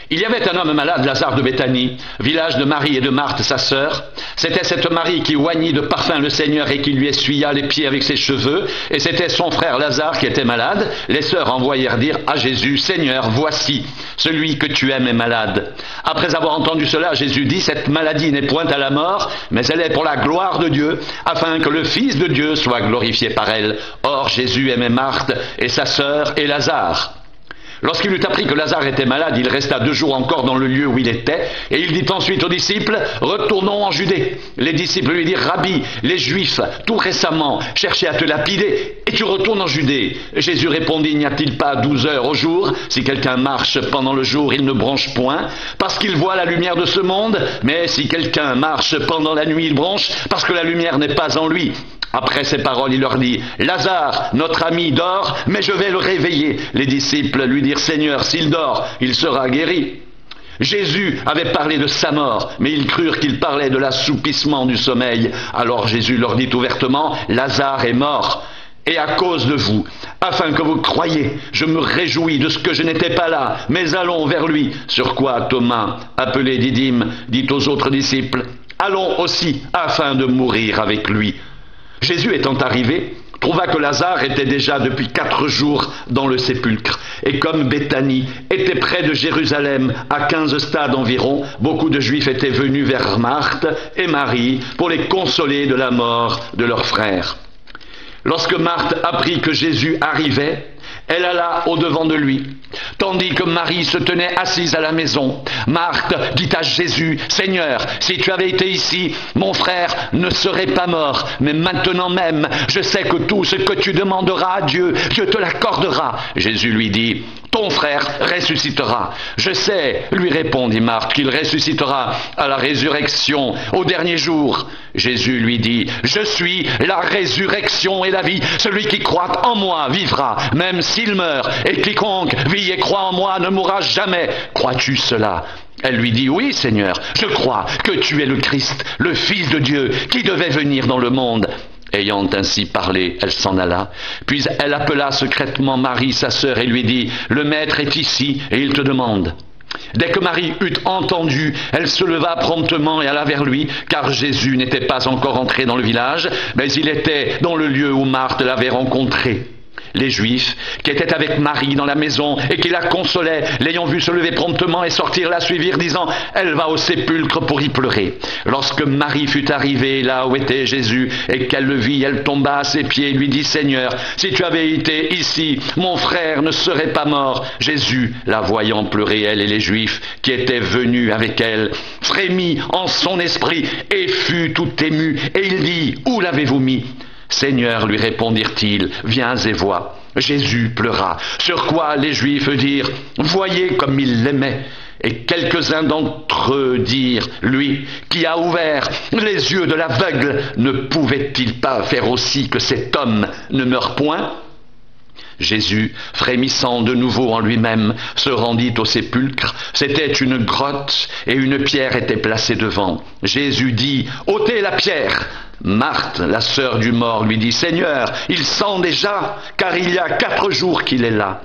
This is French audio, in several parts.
Il y avait un homme malade, Lazare de Béthanie, village de Marie et de Marthe, sa sœur. C'était cette Marie qui oignit de parfum le Seigneur et qui lui essuya les pieds avec ses cheveux. Et c'était son frère Lazare qui était malade. Les sœurs envoyèrent dire à Jésus, « Seigneur, voici, celui que tu aimes est malade. » Après avoir entendu cela, Jésus dit, « Cette maladie n'est point à la mort, mais elle est pour la gloire de Dieu, afin que le Fils de Dieu soit glorifié par elle. » Or, Jésus aimait Marthe et sa sœur et Lazare. Lorsqu'il eut appris que Lazare était malade, il resta 2 jours encore dans le lieu où il était, et il dit ensuite aux disciples, « Retournons en Judée. » Les disciples lui dirent, « Rabbi, les Juifs, tout récemment, cherchaient à te lapider, et tu retournes en Judée. » Jésus répondit, « N'y a-t-il pas 12 heures au jour? Si quelqu'un marche pendant le jour, il ne bronche point, parce qu'il voit la lumière de ce monde, mais si quelqu'un marche pendant la nuit, il bronche, parce que la lumière n'est pas en lui. » Après ces paroles, il leur dit, « Lazare, notre ami, dort, mais je vais le réveiller. » Les disciples lui dirent, « Seigneur, s'il dort, il sera guéri. » Jésus avait parlé de sa mort, mais ils crurent qu'il parlait de l'assoupissement du sommeil. Alors Jésus leur dit ouvertement, « Lazare est mort, et à cause de vous, afin que vous croyiez, je me réjouis de ce que je n'étais pas là, mais allons vers lui. » Sur quoi Thomas, appelé Didyme, dit aux autres disciples, « Allons aussi, afin de mourir avec lui. » Jésus étant arrivé, trouva que Lazare était déjà depuis 4 jours dans le sépulcre. Et comme Béthanie était près de Jérusalem, à 15 stades environ, beaucoup de Juifs étaient venus vers Marthe et Marie pour les consoler de la mort de leur frère. Lorsque Marthe apprit que Jésus arrivait, elle alla au-devant de lui, tandis que Marie se tenait assise à la maison. Marthe dit à Jésus, « Seigneur, si tu avais été ici, mon frère ne serait pas mort, mais maintenant même, je sais que tout ce que tu demanderas à Dieu, Dieu te l'accordera. » Jésus lui dit, « Ton frère ressuscitera. » « Je sais, lui répondit Marthe, qu'il ressuscitera à la résurrection, au dernier jour. » Jésus lui dit, « Je suis la résurrection et la vie. Celui qui croit en moi vivra, même s'il meurt, et quiconque vit et croit en moi ne mourra jamais. Crois-tu cela ?» Elle lui dit, « Oui, Seigneur, je crois que tu es le Christ, le Fils de Dieu, qui devait venir dans le monde. » Ayant ainsi parlé, elle s'en alla. Puis elle appela secrètement Marie, sa sœur, et lui dit, « Le Maître est ici, et il te demande. » Dès que Marie eut entendu, elle se leva promptement et alla vers lui, car Jésus n'était pas encore entré dans le village, mais il était dans le lieu où Marthe l'avait rencontré. Les Juifs, qui étaient avec Marie dans la maison et qui la consolaient, l'ayant vue se lever promptement et sortir, la suivirent, disant, « Elle va au sépulcre pour y pleurer. » Lorsque Marie fut arrivée là où était Jésus et qu'elle le vit, elle tomba à ses pieds et lui dit, « Seigneur, si tu avais été ici, mon frère ne serait pas mort. » Jésus, la voyant pleurer, elle et les Juifs qui étaient venus avec elle, frémit en son esprit et fut tout ému. Et il dit, « Où l'avez-vous mis ?» « Seigneur, lui répondirent-ils, viens et vois. » Jésus pleura, sur quoi les Juifs dirent, « Voyez comme il l'aimait. » Et quelques-uns d'entre eux dirent, « Lui qui a ouvert les yeux de l'aveugle, ne pouvait-il pas faire aussi que cet homme ne meure point ?» Jésus, frémissant de nouveau en lui-même, se rendit au sépulcre. C'était une grotte et une pierre était placée devant. Jésus dit, « Ôtez la pierre !» Marthe, la sœur du mort, lui dit, « Seigneur, il sent déjà, car il y a 4 jours qu'il est là. »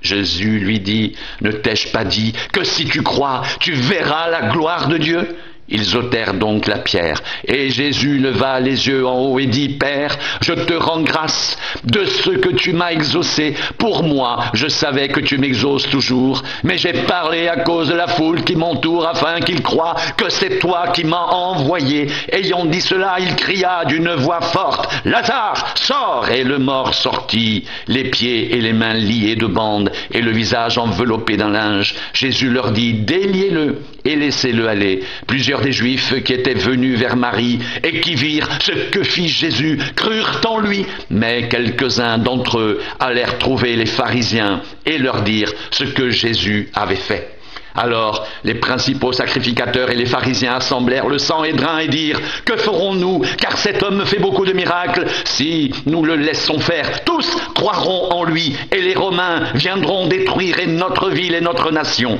Jésus lui dit, « Ne t'ai-je pas dit que si tu crois, tu verras la gloire de Dieu ?» Ils ôtèrent donc la pierre, et Jésus leva les yeux en haut et dit, « Père, je te rends grâce de ce que tu m'as exaucé. Pour moi, je savais que tu m'exauces toujours, mais j'ai parlé à cause de la foule qui m'entoure, afin qu'ils croient que c'est toi qui m'as envoyé. » Ayant dit cela, il cria d'une voix forte, « Lazare, sors !» Et le mort sortit, les pieds et les mains liés de bandes, et le visage enveloppé d'un linge. Jésus leur dit, « Déliez-le et laissez-le aller. » Plusieurs des Juifs qui étaient venus vers Marie et qui virent ce que fit Jésus crurent en lui, mais quelques-uns d'entre eux allèrent trouver les pharisiens et leur dire ce que Jésus avait fait. Alors les principaux sacrificateurs et les pharisiens assemblèrent le Sanhédrin et dirent, « Que ferons-nous, car cet homme fait beaucoup de miracles? Si nous le laissons faire, tous croiront en lui, et les Romains viendront détruire notre ville et notre nation. »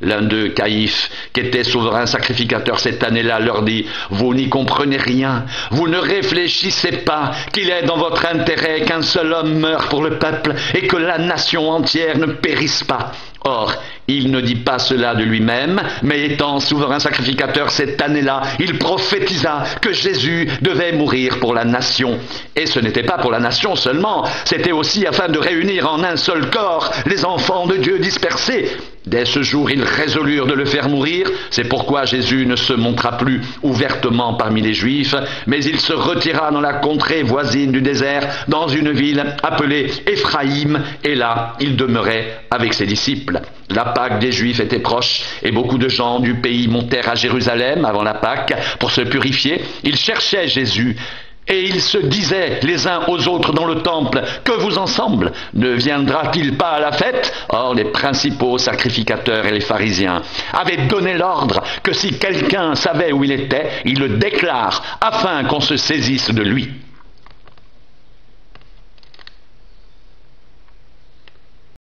L'un d'eux, Caïphe, qui était souverain sacrificateur cette année-là, leur dit, « Vous n'y comprenez rien, vous ne réfléchissez pas qu'il est dans votre intérêt qu'un seul homme meure pour le peuple et que la nation entière ne périsse pas. Or, Il ne dit pas cela de lui-même, mais étant souverain sacrificateur cette année-là, il prophétisa que Jésus devait mourir pour la nation. Et ce n'était pas pour la nation seulement, c'était aussi afin de réunir en un seul corps les enfants de Dieu dispersés. Dès ce jour, ils résolurent de le faire mourir. C'est pourquoi Jésus ne se montra plus ouvertement parmi les Juifs, mais il se retira dans la contrée voisine du désert, dans une ville appelée Éphraïm, et là, il demeurait avec ses disciples. La Pâque des Juifs était proche, et beaucoup de gens du pays montèrent à Jérusalem avant la Pâque pour se purifier. Ils cherchaient Jésus. Et ils se disaient les uns aux autres dans le temple, « Que vous ensemble? Ne viendra-t-il pas à la fête ?» Or, les principaux sacrificateurs et les pharisiens avaient donné l'ordre que si quelqu'un savait où il était, il le déclare, afin qu'on se saisisse de lui.